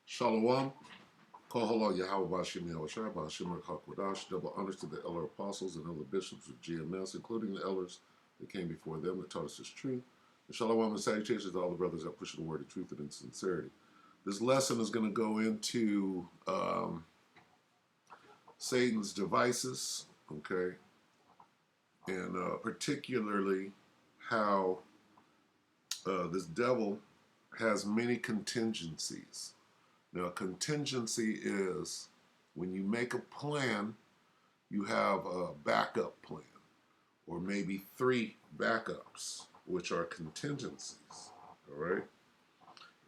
Shalom. Kohala Yahweh Bashim Yahushua Bashim Hakwadash. Double honors to the elder apostles and elder bishops of GMS, including the elders that came before them that taught us this truth. And shalom and salutations to all the brothers that push the word of truth and in sincerity. This lesson is going to go into Satan's devices, okay, and particularly how this devil has many contingencies. Now, a contingency is when you make a plan, you have a backup plan, or maybe three backups, which are contingencies. All right?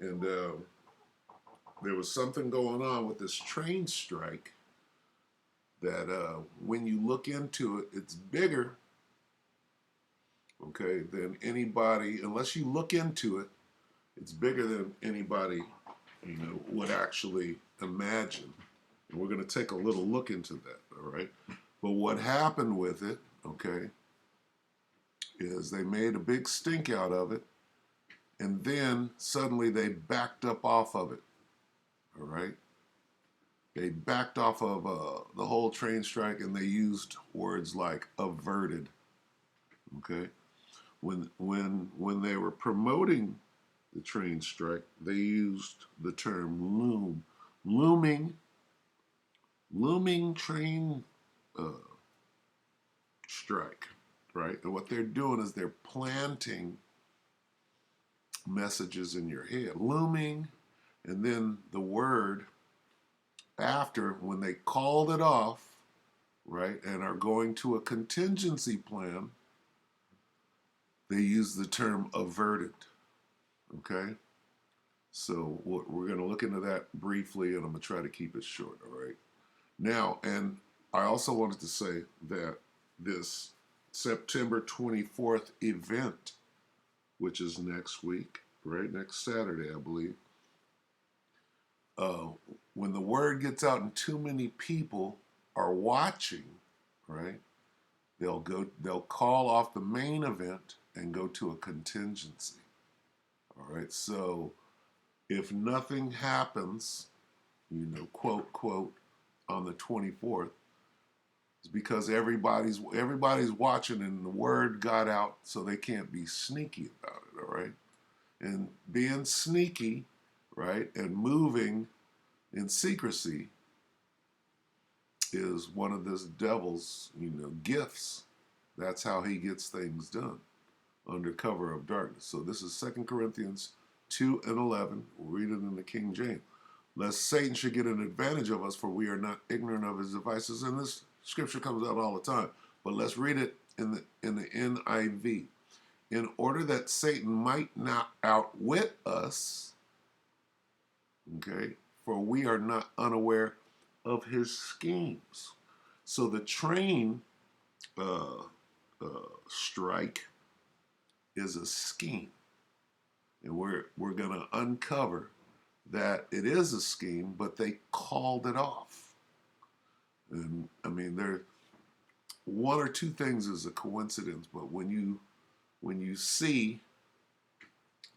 And there was something going on with this train strike that when you look into it, it's bigger, okay, than anybody, unless you look into it, it's bigger than anybody would actually imagine. And we're going to take a little look into that, all right? But what happened with it, okay, is they made a big stink out of it, and then suddenly they backed up off of it, all right? They backed off of the whole train strike, and they used words like averted, okay? When they were promoting the train strike, they used the term looming train strike, right? And what they're doing is they're planting messages in your head, looming, and then the word after, when they called it off, right, and are going to a contingency plan, they use the term averted, okay? So we're going to look into that briefly, and I'm going to try to keep it short, all right? Now, and I also wanted to say that this September 24th event, which is next week, right? Next Saturday, I believe. When the word gets out and too many people are watching, right? They'll call off the main event and go to a contingency. All right. So if nothing happens, quote, on the 24th, it's because everybody's watching and the word got out, so they can't be sneaky about it, all right? And being sneaky, right, and moving in secrecy is one of this devil's, gifts. That's how he gets things done, under cover of darkness. So this is 2 Corinthians 2:11. We'll read it in the King James. Lest Satan should get an advantage of us, for we are not ignorant of his devices. And this scripture comes out all the time. But let's read it in the NIV. In order that Satan might not outwit us, okay, for we are not unaware of his schemes. So the train strike is a scheme. And we're going to uncover that it is a scheme, but they called it off. And I mean, there one or two things is a coincidence, but when you see,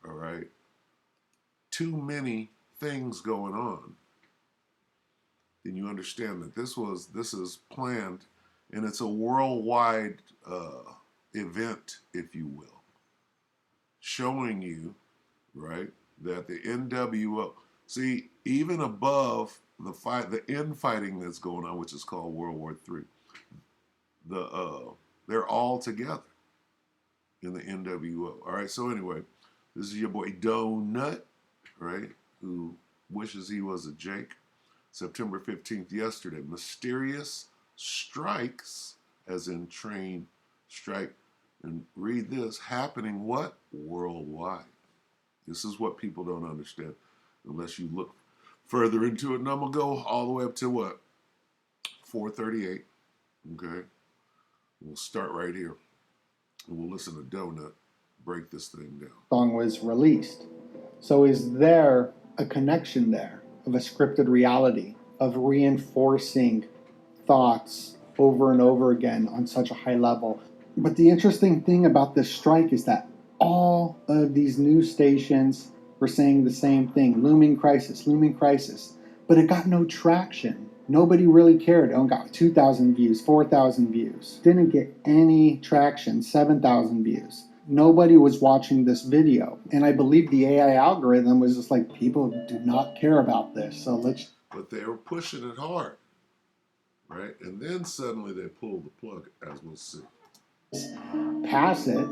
all right, too many things going on, then you understand that this is planned, and it's a worldwide event, if you will, showing you, right, that the NWO, see, even above the infighting that's going on, which is called World War III, they're all together in the NWO. All right, so anyway, this is your boy Donut, right, who wishes he was a Jake. September 15th, yesterday, mysterious strikes, as in train strike, and read this, happening what? Worldwide. This is what people don't understand unless you look further into it. And I'm going to go all the way up to what? 438. Okay? We'll start right here. And we'll listen to Donut break this thing down. Song was released. So is there a connection there of a scripted reality, of reinforcing thoughts over and over again on such a high level? But the interesting thing about this strike is that all of these news stations were saying the same thing, looming crisis, but it got no traction. Nobody really cared. It got 2,000 views, 4,000 views. Didn't get any traction, 7,000 views. Nobody was watching this video. And I believe the AI algorithm was just like, people do not care about this, so let's... But they were pushing it hard, right? And then suddenly they pulled the plug, as we'll see. Pass it,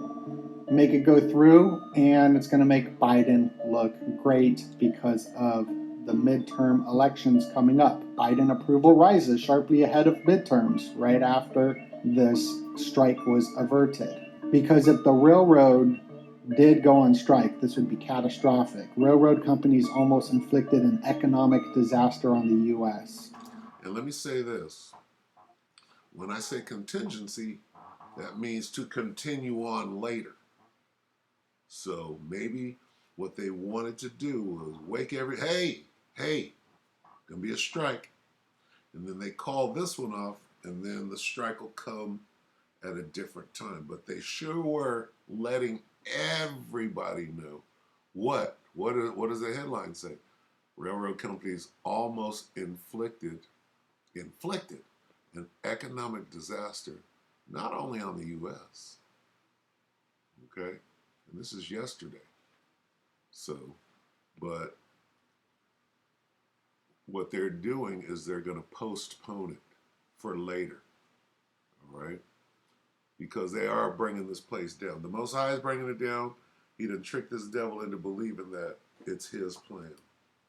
make it go through, and it's going to make Biden look great because of the midterm elections coming up. Biden approval rises sharply ahead of midterms right after this strike was averted. Because if the railroad did go on strike, this would be catastrophic. Railroad companies almost inflicted an economic disaster on the U.S. And let me say this. When I say contingency, that means to continue on later. So maybe what they wanted to do was wake hey, gonna be a strike. And then they call this one off, and then the strike will come at a different time. But they sure were letting everybody know what does the headline say? Railroad companies almost inflicted an economic disaster, not only on the U.S., okay? And this is yesterday. So, but what they're doing is they're going to postpone it for later, all right? Because they are bringing this place down. The Most High is bringing it down. He done tricked this devil into believing that it's his plan.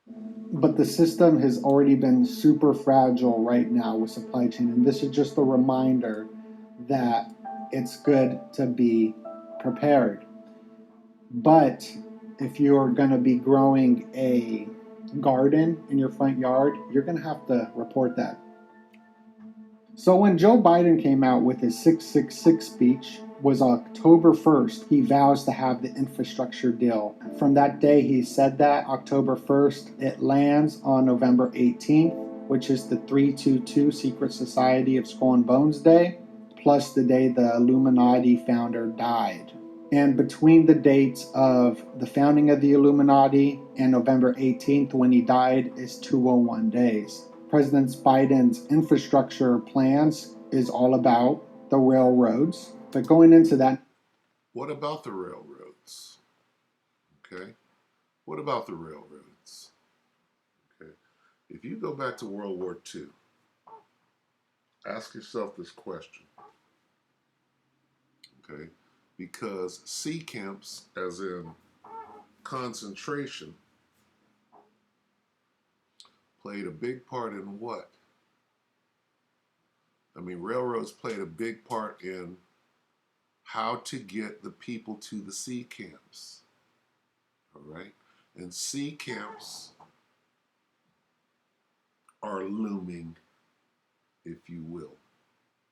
But the system has already been super fragile right now with supply chain, and this is just a reminder that it's good to be prepared. But if you're going to be growing a garden in your front yard, you're going to have to report that. So when Joe Biden came out with his 666 speech, was October 1st. He vows to have the infrastructure deal. From that day he said that, October 1st, it lands on November 18th, which is the 322 Secret Society of Skull and Bones Day, plus the day the Illuminati founder died. And between the dates of the founding of the Illuminati and November 18th when he died is 201 days. President Biden's infrastructure plans is all about the railroads. But going into that... What about the railroads? Okay? What about the railroads? Okay? If you go back to World War II, ask yourself this question. Okay? Because sea camps, as in concentration, played a big part in what? I mean, railroads played a big part in how to get the people to the sea camps. All right? And sea camps are looming, if you will.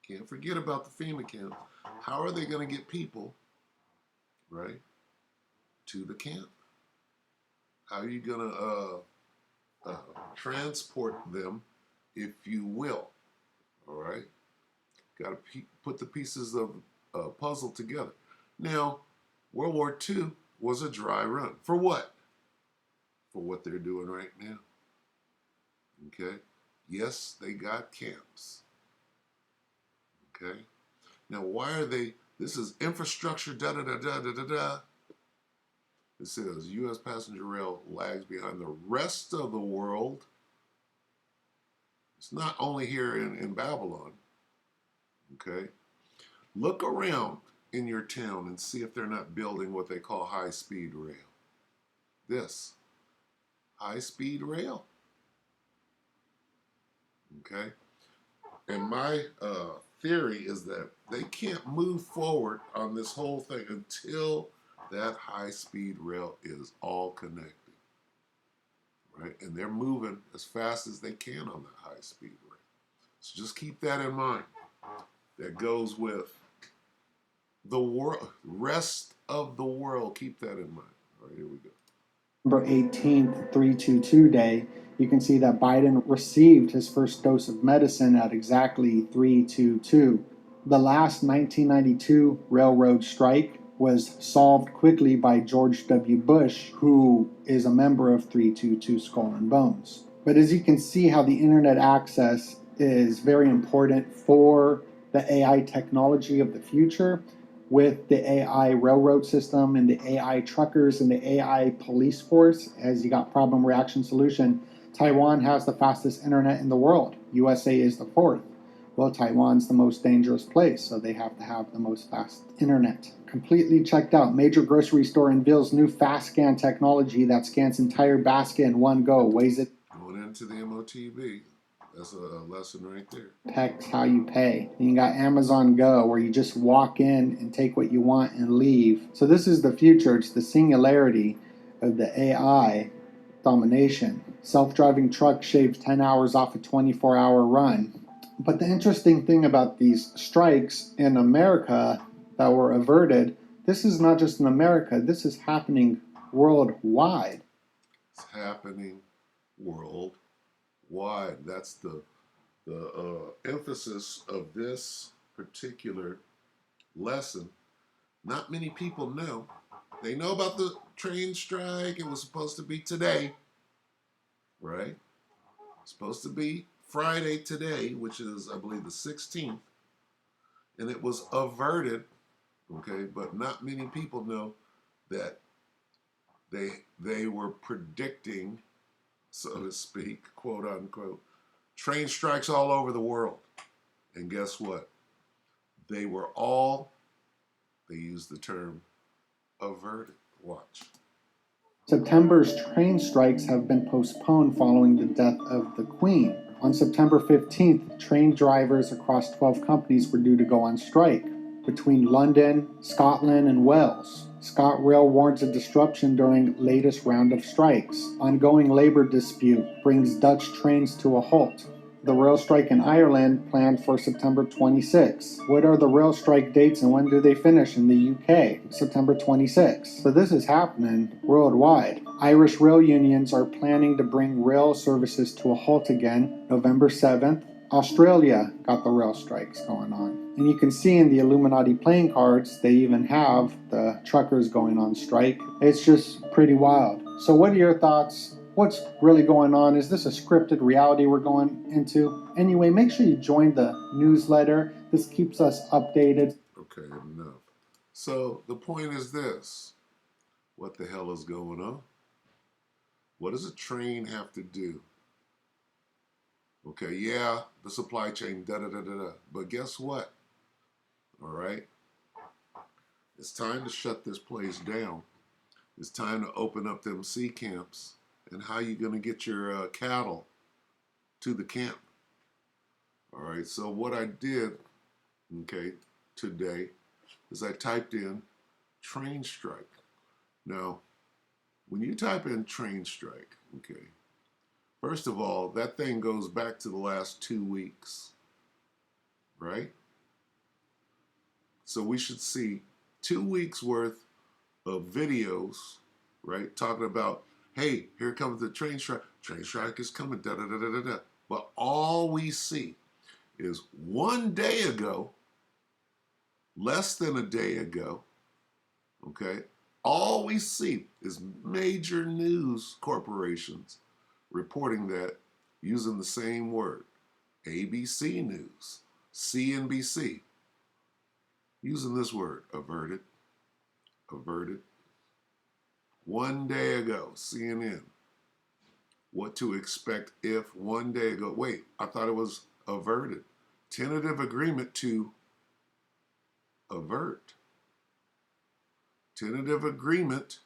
Can't forget about the FEMA camp. How are they going to get people, right, to the camp? How are you going to transport them, if you will? All right? Got to put the pieces of puzzle together. Now, World War II was a dry run. For what? For what they're doing right now. Okay? Yes, they got camps. Okay? Now, why are they... This is infrastructure, da-da-da-da-da-da-da. It says, U.S. passenger rail lags behind the rest of the world. It's not only here in Babylon. Okay? Look around in your town and see if they're not building what they call high-speed rail. This. High-speed rail. Okay? And my theory is that they can't move forward on this whole thing until that high-speed rail is all connected. Right? And they're moving as fast as they can on that high-speed rail. So just keep that in mind. That goes with the world, rest of the world. Keep that in mind. All right, here we go. November 18th, 322 day, you can see that Biden received his first dose of medicine at exactly 322. The last 1992 railroad strike was solved quickly by George W. Bush, who is a member of 322 Skull and Bones. But as you can see, how the internet access is very important for the AI technology of the future, with the AI railroad system and the AI truckers and the AI police force. As you got problem reaction solution, Taiwan has the fastest internet in the world. USA is the fourth. Well, Taiwan's the most dangerous place, so they have to have the most fast internet. Completely checked out. Major grocery store unveils new fast scan technology that scans entire basket in one go. Weighs it. Going into the MOTB. That's a lesson right there. Text how you pay. And you got Amazon Go, where you just walk in and take what you want and leave. So this is the future. It's the singularity of the AI domination. Self-driving truck shaves 10 hours off a 24-hour run. But the interesting thing about these strikes in America that were averted, this is not just in America, this is happening worldwide. It's happening worldwide. That's the emphasis of this particular lesson. Not many people know. They know about the train strike. It was supposed to be today, right? Supposed to be Friday today, which is, I believe, the 16th. And it was averted, okay? But not many people know that they were predicting, so to speak, quote unquote, train strikes all over the world. And guess what? They used the term averted. Watch. September's train strikes have been postponed following the death of the Queen. On September 15th, train drivers across 12 companies were due to go on strike between London, Scotland, and Wales. ScotRail warns of disruption during latest round of strikes. Ongoing labor dispute brings Dutch trains to a halt. The rail strike in Ireland planned for September 26. What are the rail strike dates and when do they finish in the UK? September 26. So this is happening worldwide. Irish rail unions are planning to bring rail services to a halt again November 7th. Australia got the rail strikes going on. And you can see in the Illuminati playing cards, they even have the truckers going on strike. It's just pretty wild. So what are your thoughts? What's really going on? Is this a scripted reality we're going into? Anyway, make sure you join the newsletter. This keeps us updated. Okay, enough. So the point is this. What the hell is going on? What does a train have to do? Okay, yeah, the supply chain, da-da-da-da-da. But guess what? All right? It's time to shut this place down. It's time to open up them sea camps. And how you going to get your cattle to the camp? All right, so what I did, okay, today is I typed in train strike. Now, when you type in train strike, okay, first of all, that thing goes back to the last 2 weeks, right? So we should see 2 weeks worth of videos, right, talking about, hey, here comes the train strike. Train strike is coming, da da da da da da. But all we see is 1 day ago, less than a day ago, okay, all we see is major news corporations reporting that using the same word. ABC News, CNBC, using this word, averted, averted. 1 day ago, CNN, what to expect if 1 day ago, wait, I thought it was averted. Tentative agreement to avert. Tentative agreement,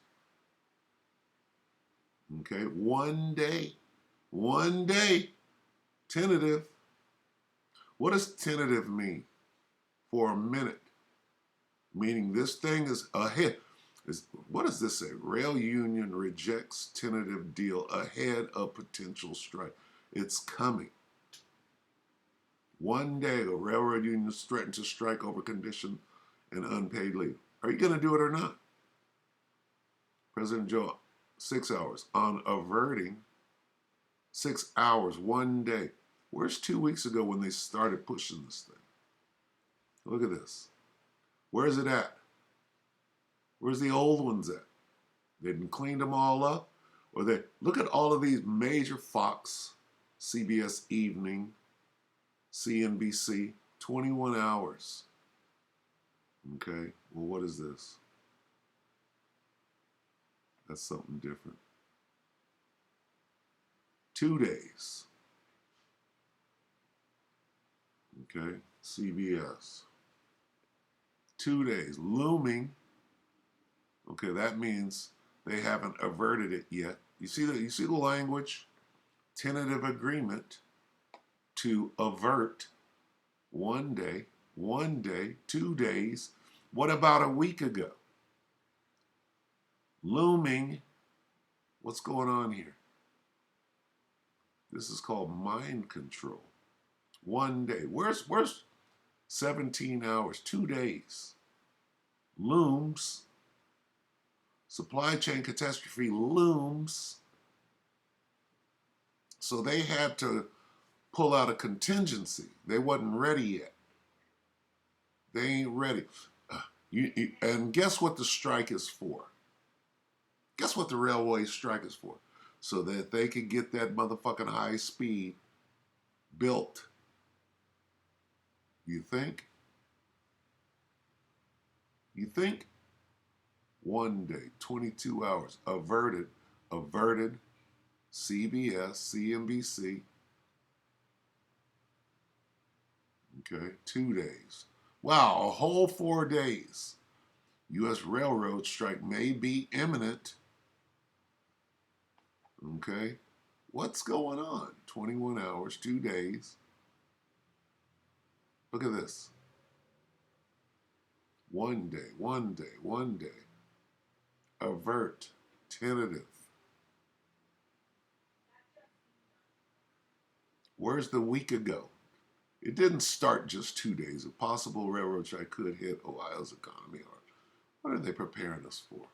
okay, 1 day. 1 day, tentative. What does tentative mean? For a minute. Meaning this thing is ahead. What does this say? Rail union rejects tentative deal ahead of potential strike. It's coming. 1 day ago, railroad unions threatened to strike over condition and unpaid leave. Are you going to do it or not? President Joe, 6 hours on averting. 6 hours, 1 day. Where's 2 weeks ago when they started pushing this thing? Look at this. Where is it at? Where's the old ones at? They didn't clean them all up? Or they look at all of these major Fox, CBS Evening, CNBC, 21 hours. Okay, well, what is this? That's something different. 2 days. Okay, CBS. 2 days. Looming. Okay, that means they haven't averted it yet. You see the language? Tentative agreement to avert 1 day, 2 days. What about a week ago? Looming. What's going on here? This is called mind control. 1 day. Where's 17 hours? 2 days. Looms. Supply chain catastrophe looms. So they had to pull out a contingency. They wasn't ready yet. They ain't ready. And guess what the strike is for? Guess what the railway strike is for? So that they could get that motherfucking high speed built. You think? You think? 1 day, 22 hours, averted, CBS, CNBC. Okay, 2 days. Wow, a whole 4 days. U.S. railroad strike may be imminent. Okay, what's going on? 21 hours, 2 days. Look at this. 1 day, 1 day, 1 day. Avert, tentative. Where's the week ago? It didn't start just 2 days. A possible railroad strike could hit Ohio's economy. Or what are they preparing us for?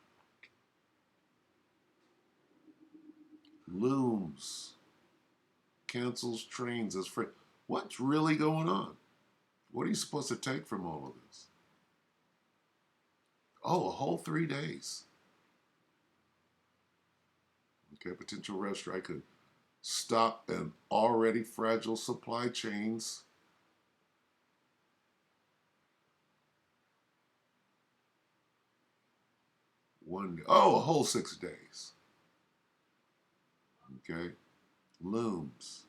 Looms. Cancels trains as freight. What's really going on? What are you supposed to take from all of this? Oh, a whole 3 days. Okay, potential rail strike could stop an already fragile supply chains. A whole 6 days. Okay, looms.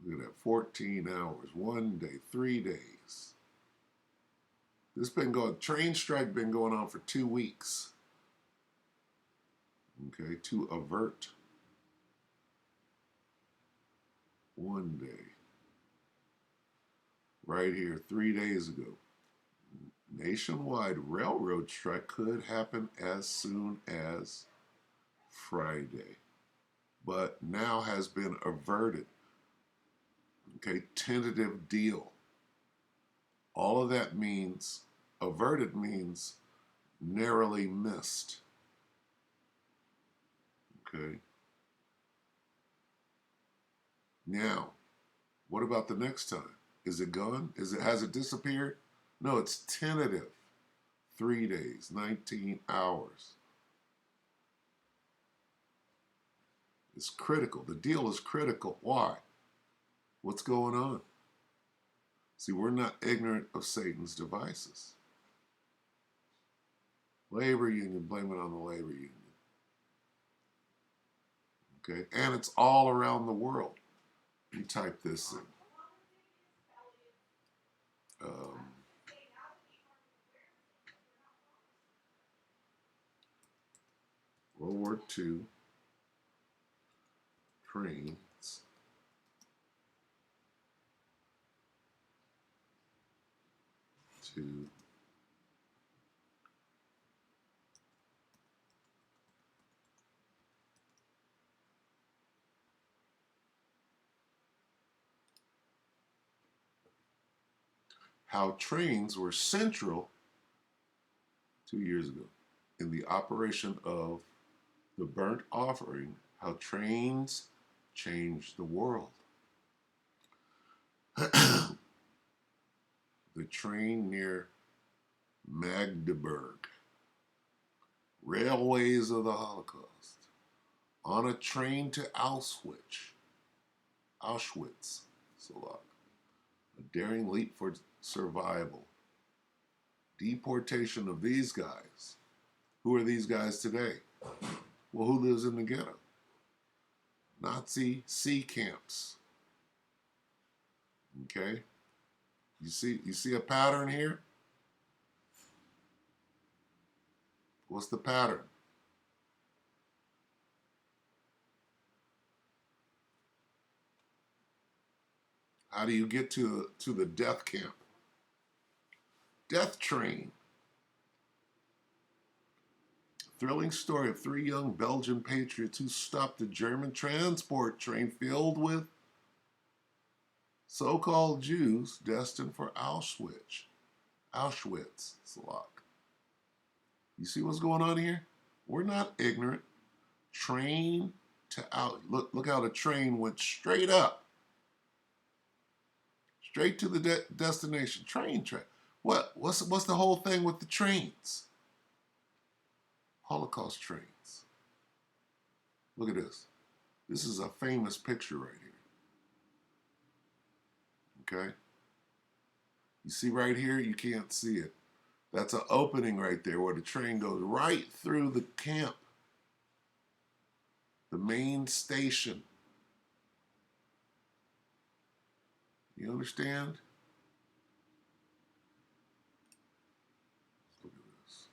Look at that, 14 hours, 1 day, 3 days. Train strike been going on for 2 weeks. Okay, to avert 1 day. Right here, 3 days ago. Nationwide railroad strike could happen as soon as Friday, but now has been averted. Okay, tentative deal. All of that means, averted means narrowly missed. Okay. Now, what about the next time? Is it gone? Has it disappeared? No, it's tentative. 3 days, 19 hours. It's critical. The deal is critical. Why? What's going on? See, we're not ignorant of Satan's devices. Labor union, blame it on the labor union. Okay, and it's all around the world. You type this in. World War II trains to how trains were central 2 years ago in the operation of the burnt offering, how trains changed the world. The train near Magdeburg, Railways of the Holocaust. On a train to Auschwitz, Salak. A daring leap for survival. Deportation of these guys. Who are these guys today? Well, who lives in the ghetto? Nazi sea camps. Okay? You see a pattern here? What's the pattern? How do you get to the death camp? Death train. Thrilling story of 3 young Belgian patriots who stopped a German transport train filled with so-called Jews destined for Auschwitz, Salak. You see what's going on here? We're not ignorant. Train to out. Look how the train went straight up, straight to the destination. Train. What's the whole thing with the trains? Holocaust trains. Look at this. This is a famous picture right here. Okay? You see right here? You can't see it. That's an opening right there where the train goes right through the camp. The main station. You understand? Look at this.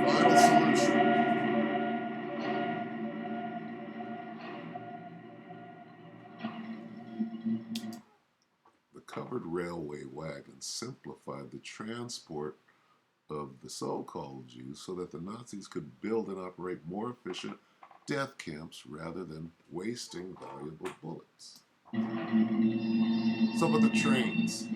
Final solution. The covered railway wagon simplified the transport of the so-called Jews so that the Nazis could build and operate more efficient death camps rather than wasting valuable bullets. So about the trains.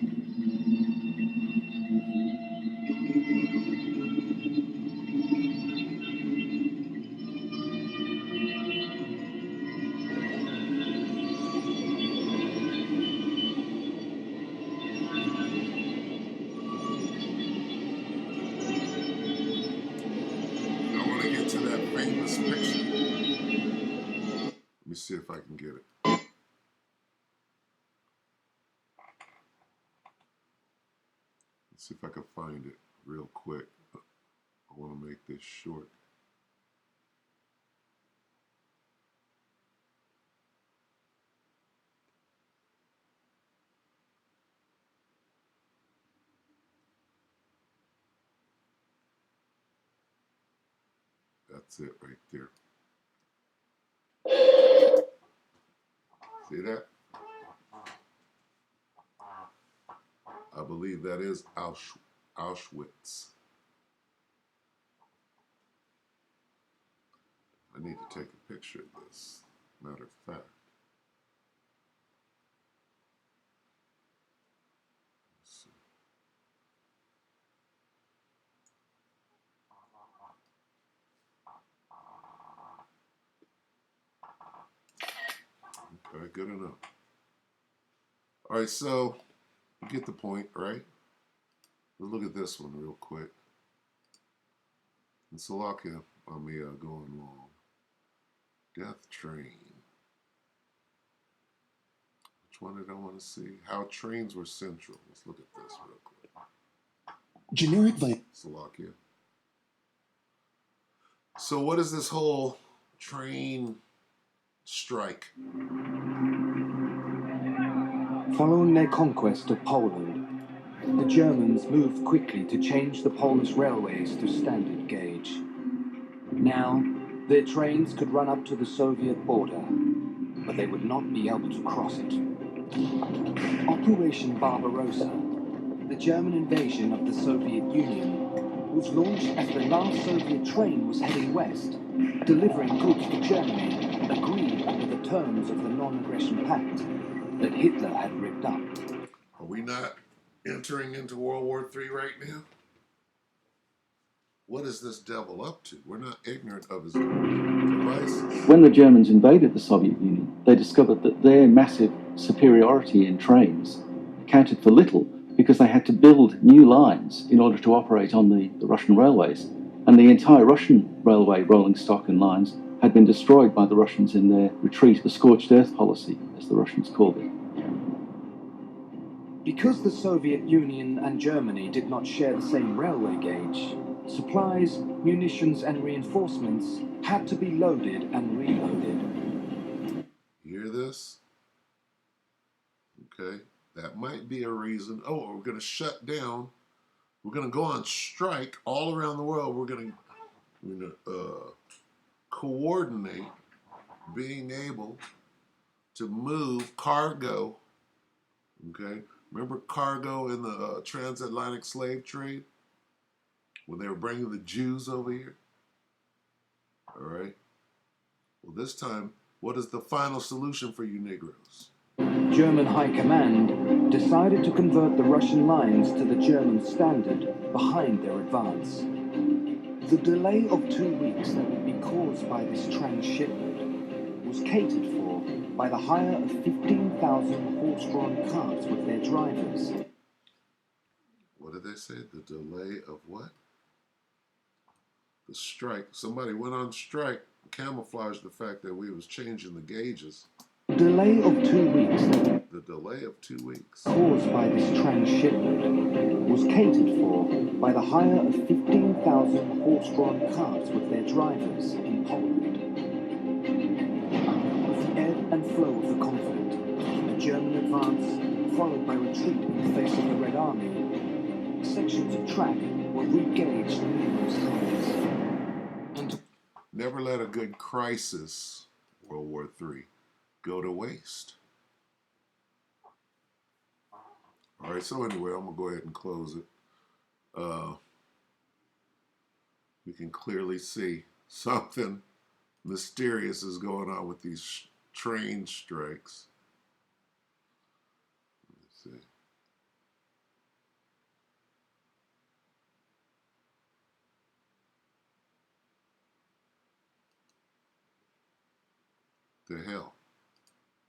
I want to get to that famous picture. Let me see if I can get it. Let's see if I can find it real quick. I want to make this short. That's it right there. See that? I believe that is Auschwitz. I need to take a picture of this, matter of fact. Let's see. Okay, good enough. All right, so you get the point, right? Let's look at this one real quick. In Slovakia, I'm going long. Death train. Which one did I want to see? How trains were central. Let's look at this real quick. Generic Slovakia. So what is this whole train strike? Following their conquest of Poland, the Germans moved quickly to change the Polish railways to standard gauge. Now, their trains could run up to the Soviet border, but they would not be able to cross it. Operation Barbarossa, the German invasion of the Soviet Union, was launched as the last Soviet train was heading west, delivering goods to Germany, agreed under the terms of the Non-Aggression Pact that Hitler had ripped up. Are we not entering into World War III right now? What is this devil up to? We're not ignorant of his devices. When the Germans invaded the Soviet Union, they discovered that their massive superiority in trains accounted for little because they had to build new lines in order to operate on the Russian railways. And the entire Russian railway rolling stock and lines had been destroyed by the Russians in their retreat, the scorched earth policy, as the Russians called it. Because the Soviet Union and Germany did not share the same railway gauge, supplies, munitions, and reinforcements had to be loaded and reloaded. You hear this? Okay, that might be a reason. Oh, we're going to shut down. We're going to go on strike all around the world. We're going to coordinate being able to move cargo. Okay, remember cargo in the transatlantic slave trade when they were bringing the Jews over here? All right. Well, this time, what is the final solution for you Negroes? German High Command decided to convert the Russian lines to the German standard behind their advance. The delay of 2 weeks that would be caused by this transshipment was catered for by the hire of 15,000 horse-drawn carts with their drivers. What did they say? The delay of what? The strike. Somebody went on strike, camouflaged the fact that we was changing the gauges. The delay of 2 weeks The delay of 2 weeks. caused by this transshipment was catered for by the hire of 15,000 horse-drawn carts with their drivers in Poland. With the ebb and flow of the conflict, the German advance followed by retreat in the face of the Red Army, sections of track were re-gauged numerous times. And Never let a good crisis, World War III, go to waste. All right, so anyway, I'm going to go ahead and close it. We can clearly see something mysterious is going on with these train strikes. Let's see. The hell?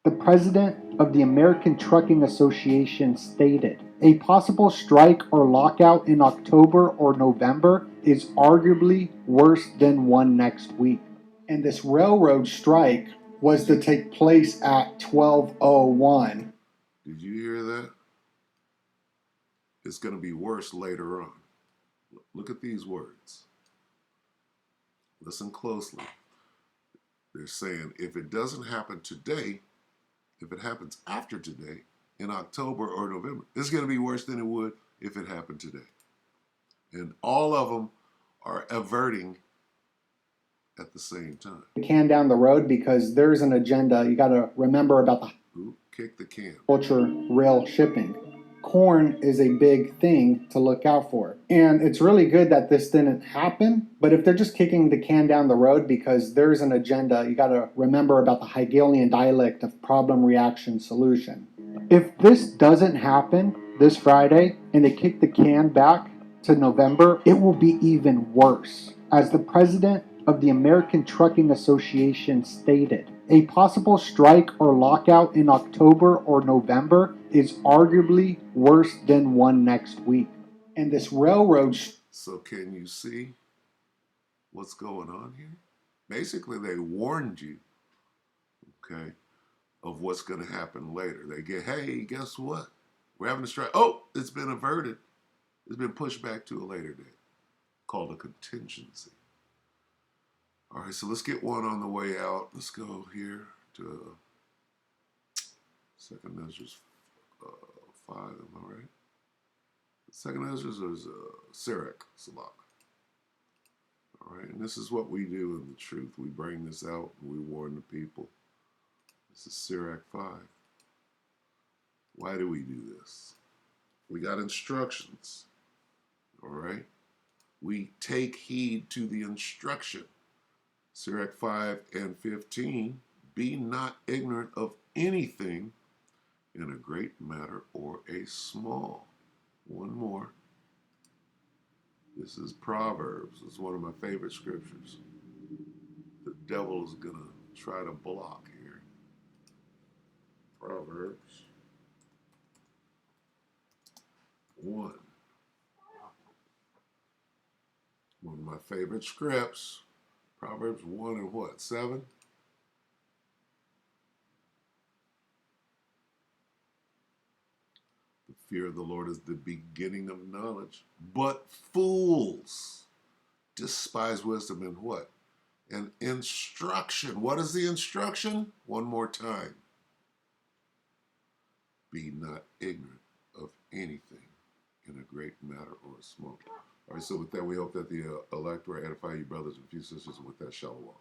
The president of the American Trucking Association stated, "A possible strike or lockout in October or November is arguably worse than one next week." And this railroad strike was to take place at 12:01. Did you hear that? It's going to be worse later on. Look at these words. Listen closely. They're saying if it doesn't happen today, if it happens after today, in October or November, it's going to be worse than it would if it happened today. And all of them are averting at the same time. Can down the road because there's an agenda. You got to remember about the Ooh, kick the can. culture rail shipping. Corn is a big thing to look out for. And it's really good that this didn't happen, but if they're just kicking the can down the road because there's an agenda, you got to remember about the Hegelian dialect of problem, reaction, solution. If this doesn't happen this Friday and they kick the can back to November, it will be even worse. As the president of the American Trucking Association stated, "A possible strike or lockout in October or November is arguably worse than one next week." And this railroad. So can you see what's going on here? Basically, they warned you, okay, of what's going to happen later. They get, hey, guess what? We're having a strike. Oh, it's been averted. It's been pushed back to a later date, called a contingency. All right, so let's get one on the way out. Let's go here to Second Ezra's 5, am I right? Second Ezra's is Sirach, Salak. All right, and this is what we do in the truth. We bring this out and we warn the people. This is Sirach 5. Why do we do this? We got instructions, all right? We take heed to the instruction. Sirach 5 and 15, be not ignorant of anything in a great matter or a small. One more. This is Proverbs. It's one of my favorite scriptures. The devil is going to try to block here. Proverbs 1. One of my favorite scripts. Proverbs 1 and what? 7? The fear of the Lord is the beginning of knowledge. But fools despise wisdom and what? And instruction. What is the instruction? One more time. Be not ignorant of anything in a great matter or a small. All right, so with that, we hope that the elect will edify you, brothers and few sisters, and with that, shalom.